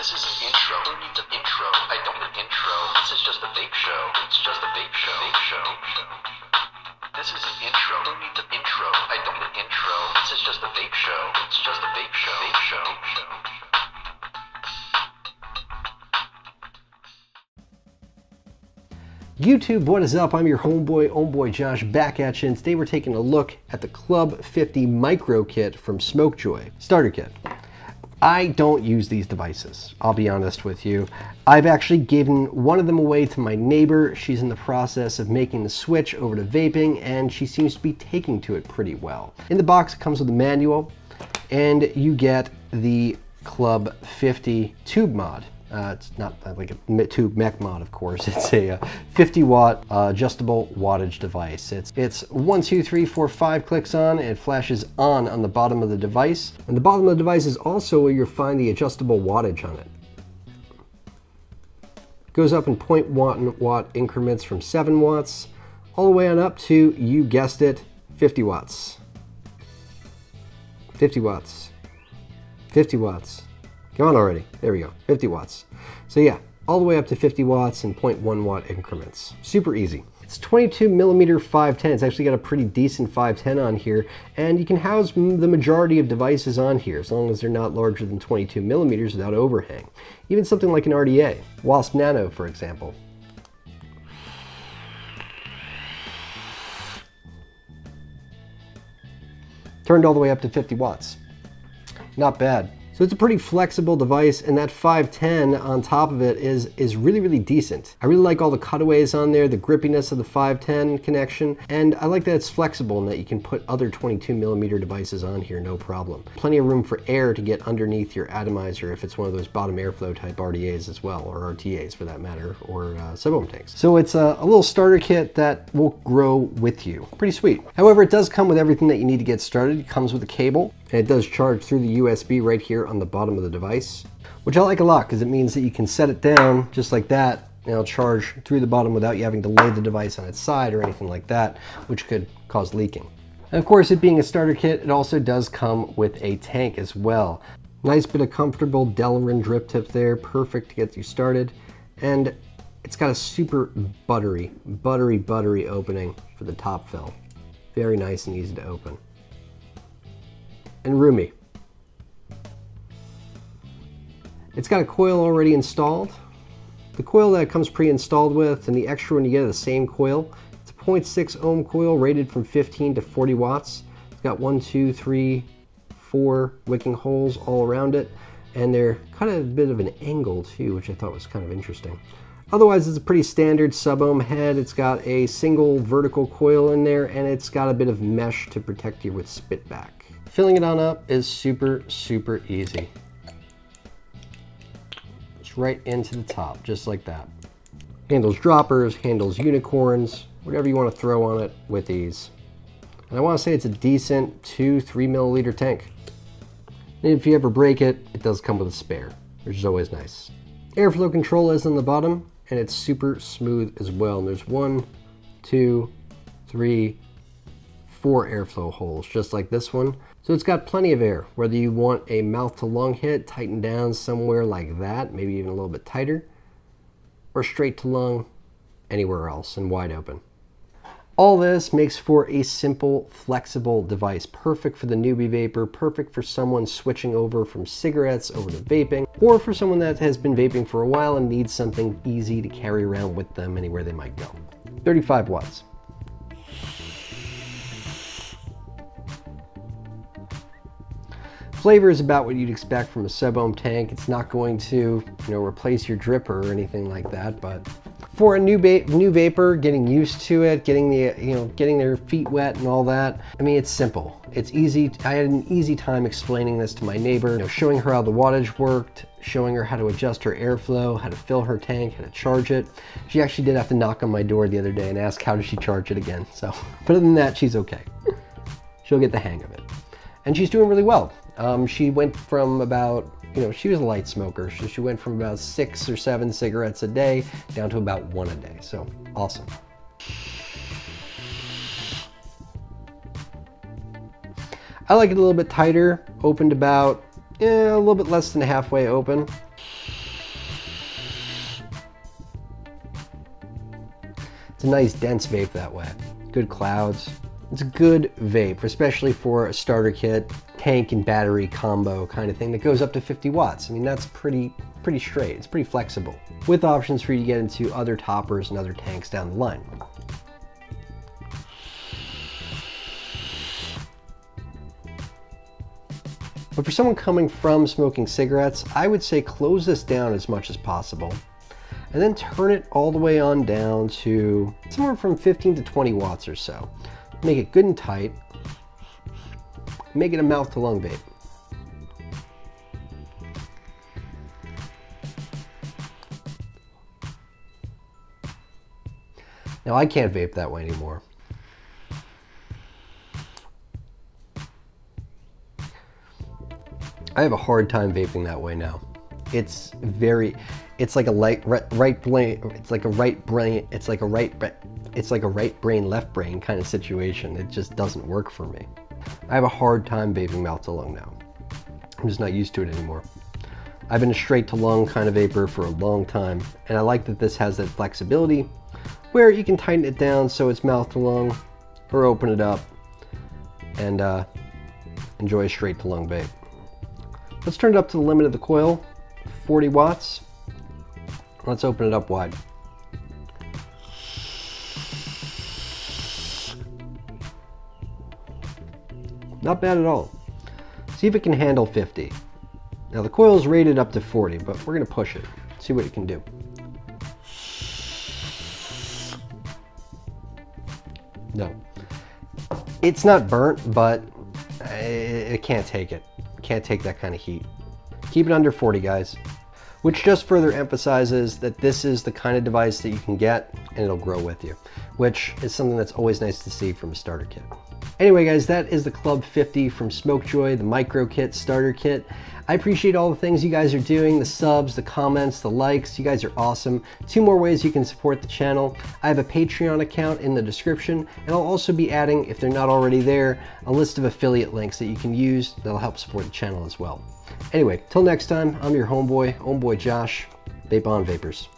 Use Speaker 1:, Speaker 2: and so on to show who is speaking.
Speaker 1: This is an intro. Who needs an intro? I don't need an intro. This is just a vape show. It's just a vape show. Vape show. This is an intro. Who needs an intro? I don't need an intro. This is just a vape show. It's just a vape show. Vape show.
Speaker 2: YouTube, what is up? I'm your homeboy Josh, back at you, and today we're taking a look at the Club 50 Micro Kit from SmokJoy. Starter Kit. I don't use these devices, I'll be honest with you. I've actually given one of them away to my neighbor. She's in the process of making the switch over to vaping, and she seems to be taking to it pretty well. In the box, it comes with a manual, and you get the Club 50 tube mod. It's not like a tube mech mod, of course. It's a 50 watt adjustable wattage device. It's 1, 2, 3, 4, 5 clicks on, and it flashes on the bottom of the device. And the bottom of the device is also where you'll find the adjustable wattage on it. Goes up in 0.1 watt increments from 7 watts, all the way on up to, you guessed it, 50 watts. 50 watts. 50 watts. Come on already. There we go. 50 watts. So yeah, all the way up to 50 watts in 0.1 watt increments. Super easy. It's 22mm 510. It's actually got a pretty decent 510 on here, and you can house the majority of devices on here as long as they're not larger than 22mm without overhang. Even something like an RDA. Wasp Nano, for example. Turned all the way up to 50 watts. Not bad. So it's a pretty flexible device, and that 510 on top of it is really decent. I really like all the cutaways on there, the grippiness of the 510 connection, and I like that it's flexible and that you can put other 22mm devices on here, no problem. Plenty of room for air to get underneath your atomizer if it's one of those bottom airflow type RDAs as well, or RTAs for that matter, or sub-ohm tanks. So it's a little starter kit that will grow with you. Pretty sweet. However, it does come with everything that you need to get started. It comes with a cable, and it does charge through the USB right here on the bottom of the device, which I like a lot because it means that you can set it down just like that and it'll charge through the bottom without you having to lay the device on its side or anything like that, which could cause leaking. And of course, it being a starter kit, it also does come with a tank as well. Nice bit of comfortable Delrin drip tip there, perfect to get you started, and it's got a super buttery opening for the top fill. Very nice and easy to open. And roomy. It's got a coil already installed. The coil that it comes pre-installed with, and the extra one you get the same coil. It's a 0.6 ohm coil rated from 15 to 40 watts. It's got 1, 2, 3, 4 wicking holes all around it, and they're kind of a bit of an angle too, which I thought was kind of interesting. Otherwise, it's a pretty standard sub-ohm head. It's got a single vertical coil in there, and it's got a bit of mesh to protect you with spit back. Filling it on up is super easy. Right into the top, just like that. Handles droppers, handles unicorns, whatever you want to throw on it with ease. And I want to say it's a decent 2-3 milliliter tank. And if you ever break it, it does come with a spare, which is always nice. Airflow control is on the bottom, and it's super smooth as well. And there's 1, 2, 3, 4 airflow holes, just like this one. So it's got plenty of air, whether you want a mouth to lung hit, tighten down somewhere like that, maybe even a little bit tighter, or straight to lung, anywhere else and wide open. All this makes for a simple, flexible device, perfect for the newbie vapor, perfect for someone switching over from cigarettes over to vaping, or for someone that has been vaping for a while and needs something easy to carry around with them anywhere they might go. 35 watts. Flavor is about what you'd expect from a sub-ohm tank. It's not going to, replace your dripper or anything like that, but for a new vapor, getting used to it, getting their feet wet and all that, I mean, it's simple. It's easy. I had an easy time explaining this to my neighbor, showing her how the wattage worked, showing her how to adjust her airflow, how to fill her tank, how to charge it. She actually did have to knock on my door the other day and ask how does she charge it again. So, but other than that, she's okay. She'll get the hang of it. And she's doing really well. She went from about, she was a light smoker, so she went from about 6 or 7 cigarettes a day down to about 1 a day. So awesome. I like it a little bit tighter, opened about a little bit less than halfway open. It's a nice dense vape that way. Good clouds. It's a good vape, especially for a starter kit, tank and battery combo kind of thing that goes up to 50 watts. I mean, that's pretty straight. It's pretty flexible, with options for you to get into other toppers and other tanks down the line. But for someone coming from smoking cigarettes, I would say close this down as much as possible, and then turn it all the way on down to somewhere from 15 to 20 watts or so. Make it good and tight. Make it a mouth to lung vape. Now I can't vape that way anymore. I have a hard time vaping that way now. It's like a right brain, it's like a right brain, it's like a right brain, left brain kind of situation. It just doesn't work for me. I have a hard time vaping mouth to lung now. I'm just not used to it anymore. I've been a straight to lung kind of vapor for a long time, and I like that this has that flexibility where you can tighten it down so it's mouth to lung, or open it up and enjoy a straight to lung vape. Let's turn it up to the limit of the coil, 40 watts. Let's open it up wide. Not bad at all. See if it can handle 50. Now the coil is rated up to 40, but we're gonna push it, see what it can do. No. It's not burnt, but it can't take it. Can't take that kind of heat. Keep it under 40, guys. Which just further emphasizes that this is the kind of device that you can get and it'll grow with you, which is something that's always nice to see from a starter kit. Anyway, guys, that is the Club 50 from SmokJoy, the micro kit, starter kit. I appreciate all the things you guys are doing, the subs, the comments, the likes. You guys are awesome. 2 more ways you can support the channel. I have a Patreon account in the description, and I'll also be adding, if they're not already there, a list of affiliate links that you can use that'll help support the channel as well. Anyway, till next time, I'm your homeboy Josh. Vape on, Vapers.